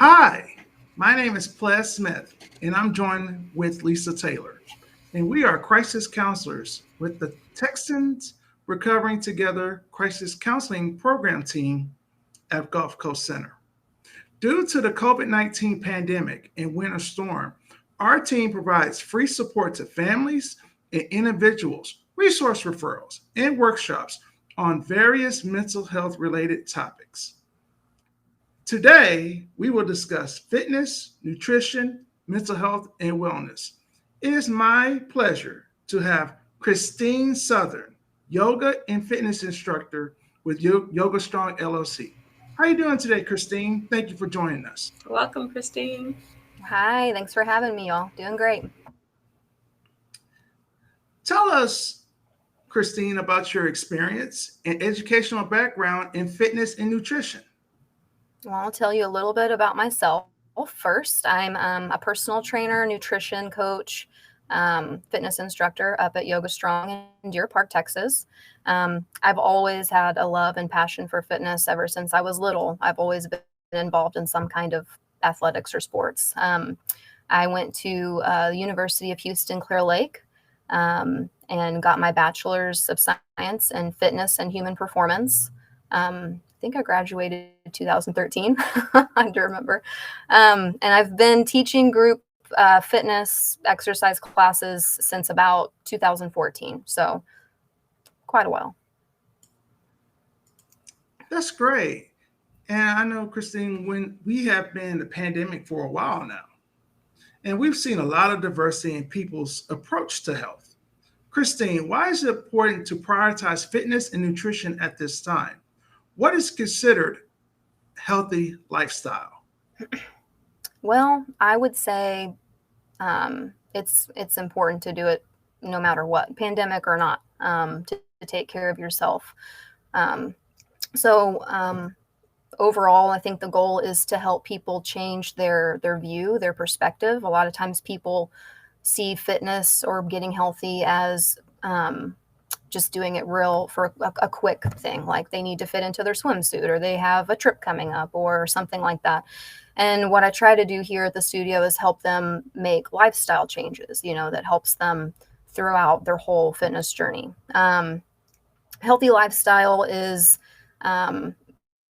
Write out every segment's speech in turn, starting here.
Hi, my name is Ples Smith, and I'm joined with Lisa Taylor. And we are crisis counselors with the Texans Recovering Together Crisis Counseling Program team at Gulf Coast Center. Due to the COVID 19 pandemic and winter storm, our team provides free support to families and individuals, resource referrals, and workshops on various mental health related topics. Today, we will discuss fitness, nutrition, mental health, and wellness. It is my pleasure to have Christine Southern, yoga and fitness instructor with Yoga Strong LLC. How are you doing today, Christine? Thank you for joining us. Welcome, Christine. Hi, thanks for having me, y'all. Doing great. Tell us, Christine, about your experience and educational background in fitness and nutrition. Well, I'll tell you a little bit about myself first. I'm a personal trainer, nutrition coach, fitness instructor up at Yoga Strong in Deer Park, Texas. I've always had a love and passion for fitness ever since I was little. I've always been involved in some kind of athletics or sports. I went to the University of Houston, Clear Lake, and got my bachelor's of science in fitness and human performance. I think I graduated in 2013. I do remember. And I've been teaching group fitness exercise classes since about 2014. So quite a while. That's great. And I know, Christine, when we have been in the pandemic for a while now, and we've seen a lot of diversity in people's approach to health. Christine, why is it important to prioritize fitness and nutrition at this time? What is considered healthy lifestyle? Well, I would say it's important to do it no matter what, pandemic or not, to take care of yourself. So overall, I think the goal is to help people change their view, their perspective. A lot of times people see fitness or getting healthy as just doing it real for a quick thing, like they need to fit into their swimsuit or they have a trip coming up or something like that. And what I try to do here at the studio is help them make lifestyle changes, that helps them throughout their whole fitness journey. Healthy lifestyle is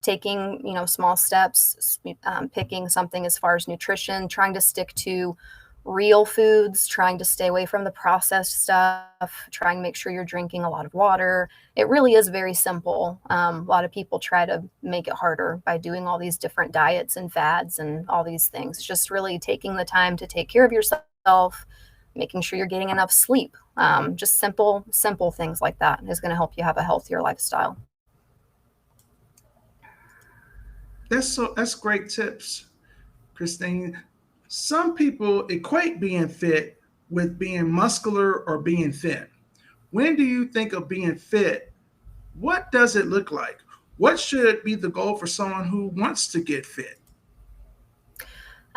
taking, small steps, picking something as far as nutrition, trying to stick to real foods, trying to stay away from the processed stuff, trying to make sure you're drinking a lot of water. It really is very simple. A lot of people try to make it harder by doing all these different diets and fads and all these things. It's just really taking the time to take care of yourself, making sure you're getting enough sleep. Just simple things like that is going to help you have a healthier lifestyle. That's great tips, Christine. Some people equate being fit with being muscular or being thin. When do you think of being fit? What does it look like? What should be the goal for someone who wants to get fit?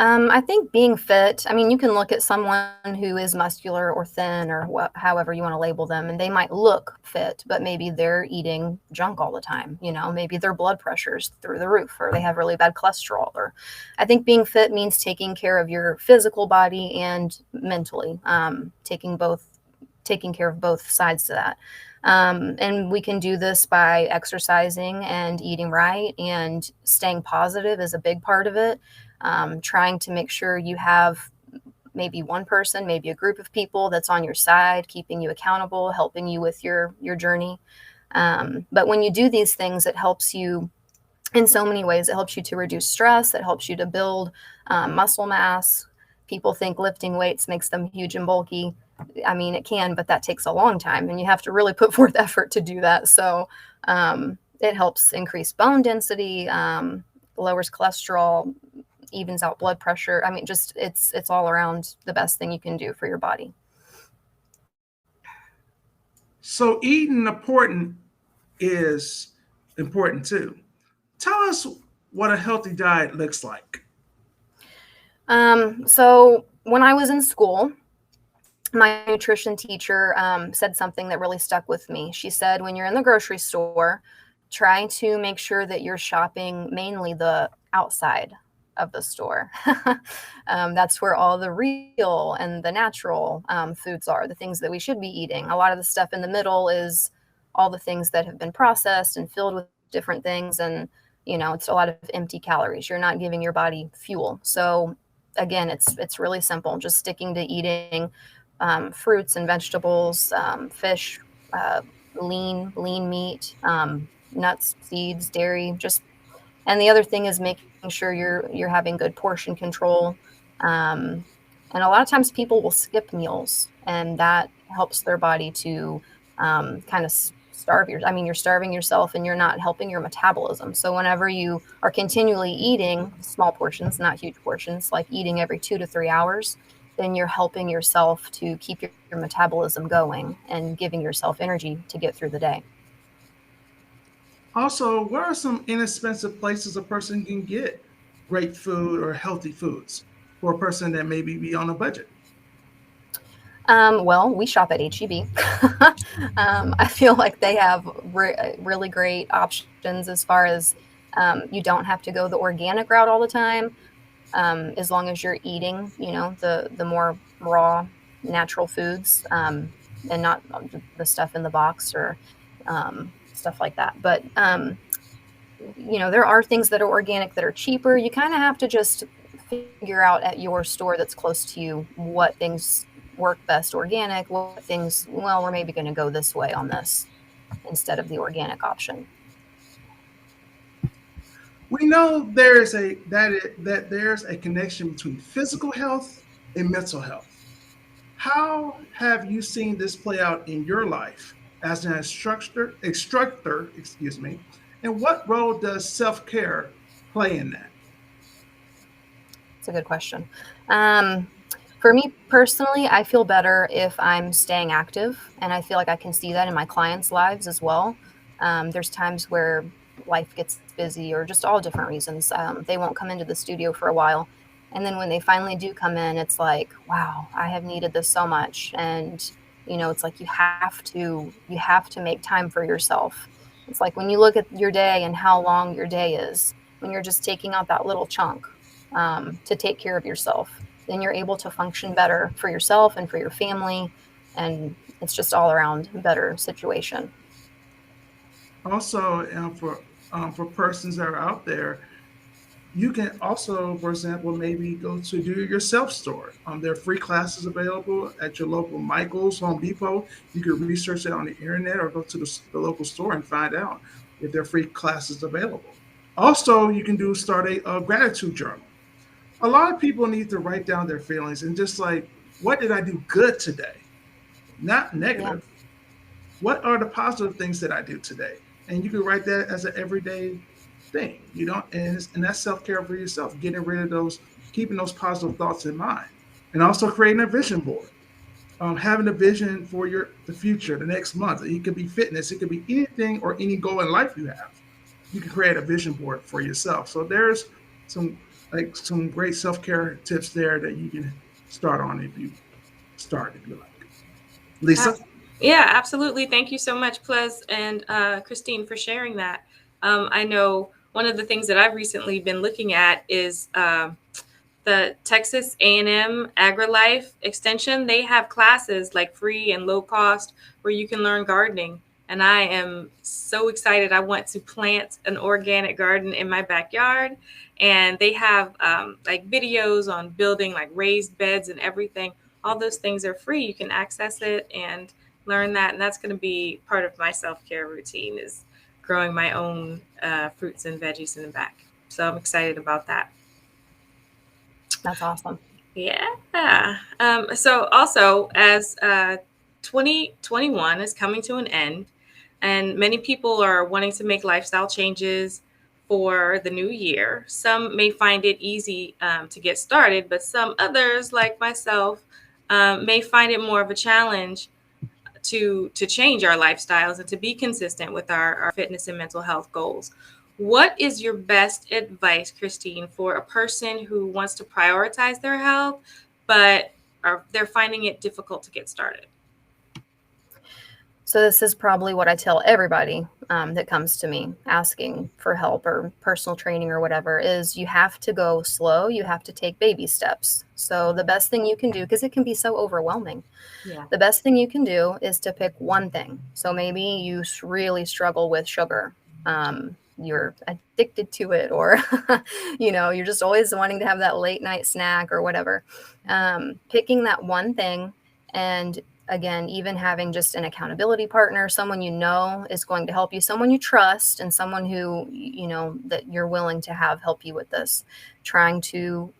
I think being fit, you can look at someone who is muscular or thin or however you want to label them, and they might look fit, but maybe they're eating junk all the time. Maybe their blood pressure's through the roof or they have really bad cholesterol. Or I think being fit means taking care of your physical body and mentally, taking care of both sides to that. And we can do this by exercising and eating right, and staying positive is a big part of it. Trying to make sure you have maybe one person, maybe a group of people that's on your side, keeping you accountable, helping you with your journey. But when you do these things, it helps you in so many ways. It helps you to reduce stress. It helps you to build muscle mass. People think lifting weights makes them huge and bulky. It can, but that takes a long time, and you have to really put forth effort to do that. So it helps increase bone density, lowers cholesterol, evens out blood pressure. It's all around the best thing you can do for your body. So eating is important too. Tell us what a healthy diet looks like. So when I was in school, my nutrition teacher said something that really stuck with me. She said, when you're in the grocery store, try to make sure that you're shopping mainly the outside of the store. That's where all the real and the natural foods are, the things that we should be eating. A lot of the stuff in the middle is all the things that have been processed and filled with different things. And, it's a lot of empty calories. You're not giving your body fuel. So again, it's really simple, just sticking to eating fruits and vegetables, fish, uh, lean meat, nuts, seeds, dairy. Just and the other thing is making sure you're having good portion control. Um, and a lot of times people will skip meals, and that helps their body to kind of you're starving yourself, and you're not helping your metabolism. So whenever you are continually eating small portions, not huge portions, like eating every 2 to 3 hours, then you're helping yourself to keep your metabolism going and giving yourself energy to get through the day. Also, what are some inexpensive places a person can get great food or healthy foods for a person that maybe be on a budget? Well, we shop at HEB. I feel like they have really great options as far as you don't have to go the organic route all the time, as long as you're eating, the more raw, natural foods, and not the stuff in the box or stuff like that. But there are things that are organic that are cheaper. You kind of have to just figure out at your store that's close to you what things work best organic, what things, well, we're maybe going to go this way on this instead of the organic option. We know there's that there's a connection between physical health and mental health. How have you seen this play out in your life as an instructor, excuse me, and what role does self-care play in that? It's a good question. Um, for me personally, I feel better if I'm staying active, and I feel like I can see that in my clients' lives as well. There's times where life gets busy or just all different reasons. They won't come into the studio for a while. And then when they finally do come in, it's like, wow, I have needed this so much. And, it's like you have to make time for yourself. It's like when you look at your day and how long your day is, when you're just taking out that little chunk to take care of yourself, then you're able to function better for yourself and for your family. And it's just all around better situation. Also, for persons that are out there, you can also, for example, maybe go to do it yourself store. There are free classes available at your local Michael's, Home Depot. You can research it on the internet or go to the local store and find out if there are free classes available. Also, you can start a gratitude journal. A lot of people need to write down their feelings and just like, what did I do good today? Not Yeah. negative. What are the positive things that I do today? And you can write that as an everyday thing. You don't, and that's self care for yourself. Getting rid of those, keeping those positive thoughts in mind, and also creating a vision board. Having a vision for the future, the next month. It could be fitness. It could be anything or any goal in life you have. You can create a vision board for yourself. So there's some some great self care tips there that you can start on if you like. Lisa. Yeah, absolutely. Thank you so much, Plez and Christine, for sharing that. I know one of the things that I've recently been looking at is the Texas A&M AgriLife Extension. They have classes like free and low cost where you can learn gardening. And I am so excited. I want to plant an organic garden in my backyard. And they have like videos on building like raised beds and everything. All those things are free. You can access it and learn that. And that's going to be part of my self-care routine, is growing my own fruits and veggies in the back. So I'm excited about that. That's awesome. Yeah. So also, as 2021 is coming to an end, and many people are wanting to make lifestyle changes for the new year. Some may find it easy to get started, but some others, like myself, may find it more of a challenge to change our lifestyles and to be consistent with our fitness and mental health goals. What is your best advice, Christine, for a person who wants to prioritize their health, but they're finding it difficult to get started? So this is probably what I tell everybody that comes to me asking for help or personal training or whatever is you have to go slow. You have to take baby steps. So the best thing you can do, because it can be so overwhelming, Yeah. the best thing you can do is to pick one thing. So maybe you really struggle with sugar. You're addicted to it, or you're just always wanting to have that late night snack or whatever. Picking that one thing, and again, even having just an accountability partner, someone is going to help you, someone you trust, and someone who that you're willing to have help you with this, trying to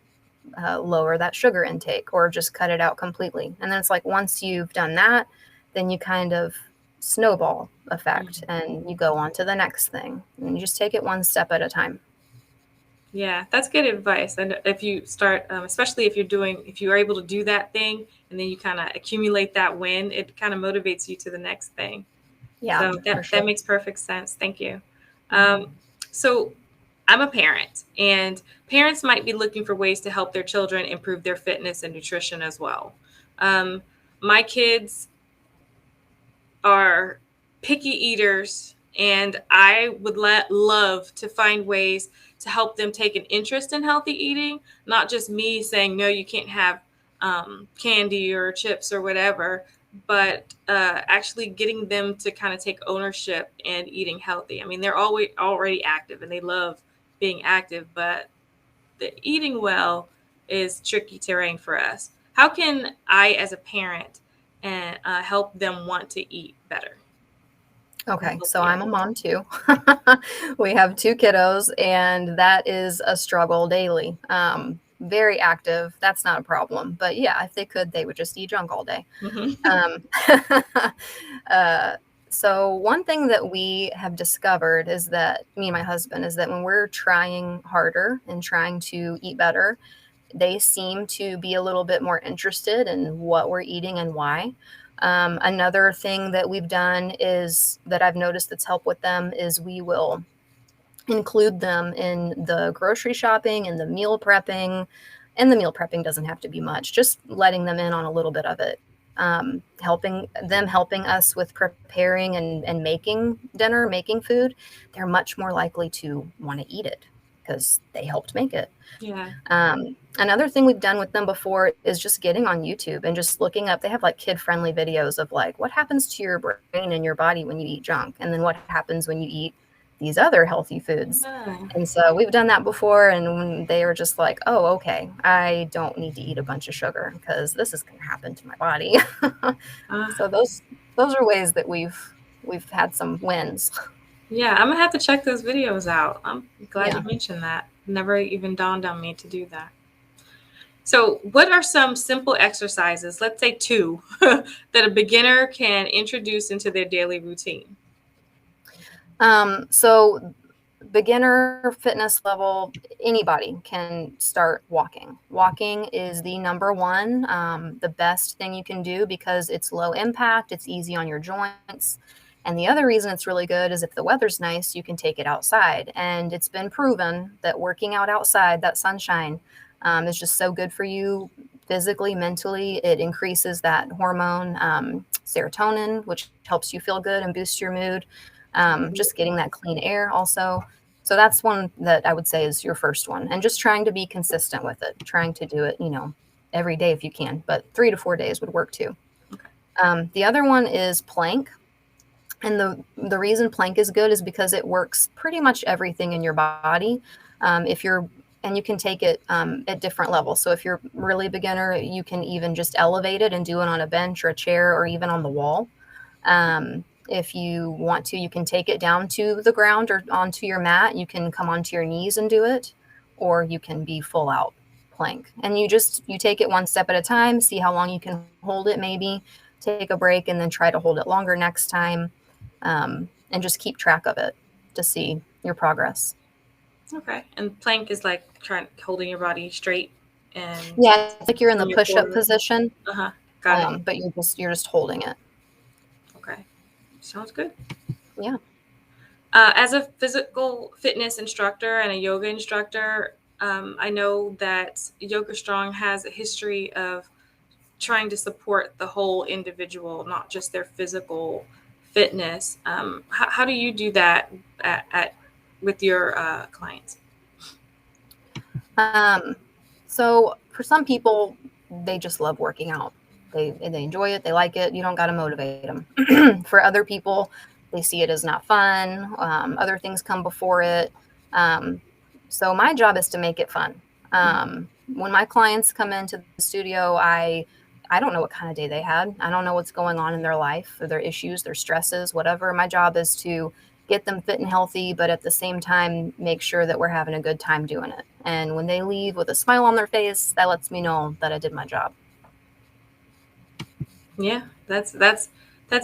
lower that sugar intake or just cut it out completely. And then it's like once you've done that, then you kind of snowball effect and you go on to the next thing, and you just take it one step at a time. Yeah, that's good advice. And if you start, especially if you're able to do that thing and then you kind of accumulate that win, it kind of motivates you to the next thing. Yeah, So for sure. that makes perfect sense. Thank you. Mhm. So I'm a parent, and parents might be looking for ways to help their children improve their fitness and nutrition as well. Um, my kids are picky eaters, and I would love to find ways to help them take an interest in healthy eating, not just me saying, no, you can't have candy or chips or whatever, but actually getting them to kind of take ownership and eating healthy. I mean, they're always already active and they love being active, but the eating well is tricky terrain for us. How can I, as a parent, and help them want to eat better? Okay, so I'm a mom too. We have two kiddos, and that is a struggle daily. Very active, that's not a problem. But yeah, if they could, they would just eat junk all day. Mm-hmm. Uh, so one thing that we have discovered is that me and my husband is that when we're trying harder and trying to eat better, they seem to be a little bit more interested in what we're eating and why. Another thing that we've done is that I've noticed that's helped with them is we will include them in the grocery shopping and the meal prepping. And the meal prepping doesn't have to be much, just letting them in on a little bit of it. Helping us with preparing and making dinner, making food, they're much more likely to want to eat it because they helped make it. Yeah. Another thing we've done with them before is just getting on YouTube and just looking up. They have like kid-friendly videos of like what happens to your brain and your body when you eat junk, and then what happens when you eat these other healthy foods. Oh. And so we've done that before, and when they were just like, oh, okay, I don't need to eat a bunch of sugar because this is going to happen to my body. So those are ways that we've had some wins. Yeah, I'm gonna have to check those videos out. I'm glad Yeah. you mentioned that. Never even dawned on me to do that. So, what are some simple exercises, let's say two, that a beginner can introduce into their daily routine? So beginner fitness level, anybody can start walking. Walking is the number one, the best thing you can do because it's low impact, it's easy on your joints. And the other reason it's really good is if the weather's nice, you can take it outside. And it's been proven that working out outside, that sunshine, is just so good for you physically, mentally. It increases that hormone, serotonin, which helps you feel good and boosts your mood. Just getting that clean air also. So that's one that I would say is your first one. And just trying to be consistent with it, trying to do it, every day if you can, but 3 to 4 days would work too. The other one is plank. And the reason plank is good is because it works pretty much everything in your body. And you can take it at different levels. So if you're really beginner, you can even just elevate it and do it on a bench or a chair or even on the wall. If you want to, you can take it down to the ground or onto your mat. You can come onto your knees and do it, or you can be full out plank. And you take it one step at a time, see how long you can hold it, maybe take a break and then try to hold it longer next time. And just keep track of it to see your progress. Okay. And plank is like holding your body straight and Yeah, it's like you're in the your push-up forward. position, Got it. but you're just holding it. Okay. Sounds good. Yeah. As a physical fitness instructor and a yoga instructor, I know that Yoga Strong has a history of trying to support the whole individual, not just their physical fitness. How do you do that with your clients? So for some people, they just love working out. They enjoy it. They like it. You don't got to motivate them. For other people, they see it as not fun. Other things come before it. So my job is to make it fun. When my clients come into the studio, I don't know what kind of day they had. I don't know what's going on in their life, or their issues, their stresses, whatever. My job is to get them fit and healthy, but at the same time, make sure that we're having a good time doing it. And when they leave with a smile on their face, that lets me know that I did my job. Yeah, that's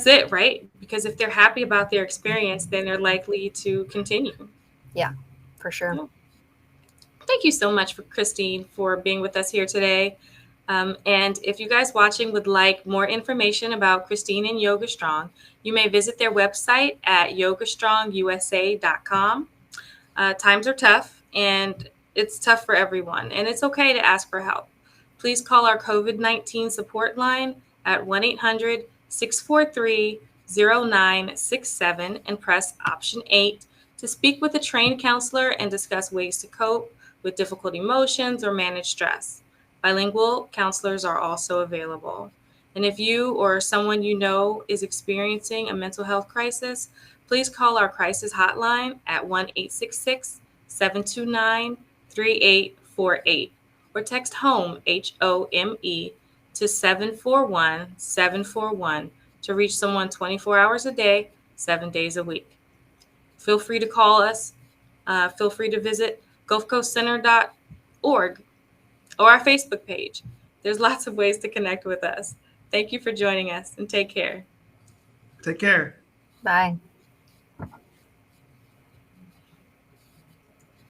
it, right? Because if they're happy about their experience, then they're likely to continue. Yeah, for sure. Yeah. Thank you so much, Christine, for being with us here today. And if you guys watching would like more information about Christine and Yoga Strong, you may visit their website at yogastrongusa.com. Times are tough, and it's tough for everyone, and it's okay to ask for help. Please call our COVID-19 support line at 1-800-643-0967 and press option 8 to speak with a trained counselor and discuss ways to cope with difficult emotions or manage stress. Bilingual counselors are also available. And if you or someone you know is experiencing a mental health crisis, please call our crisis hotline at 1-866-729-3848 or text HOME, HOME, to 741-741 to reach someone 24 hours a day, 7 days a week. Feel free to call us. Feel free to visit gulfcoastcenter.org or our Facebook page. There's lots of ways to connect with us. Thank you for joining us, and take care. Take care. Bye.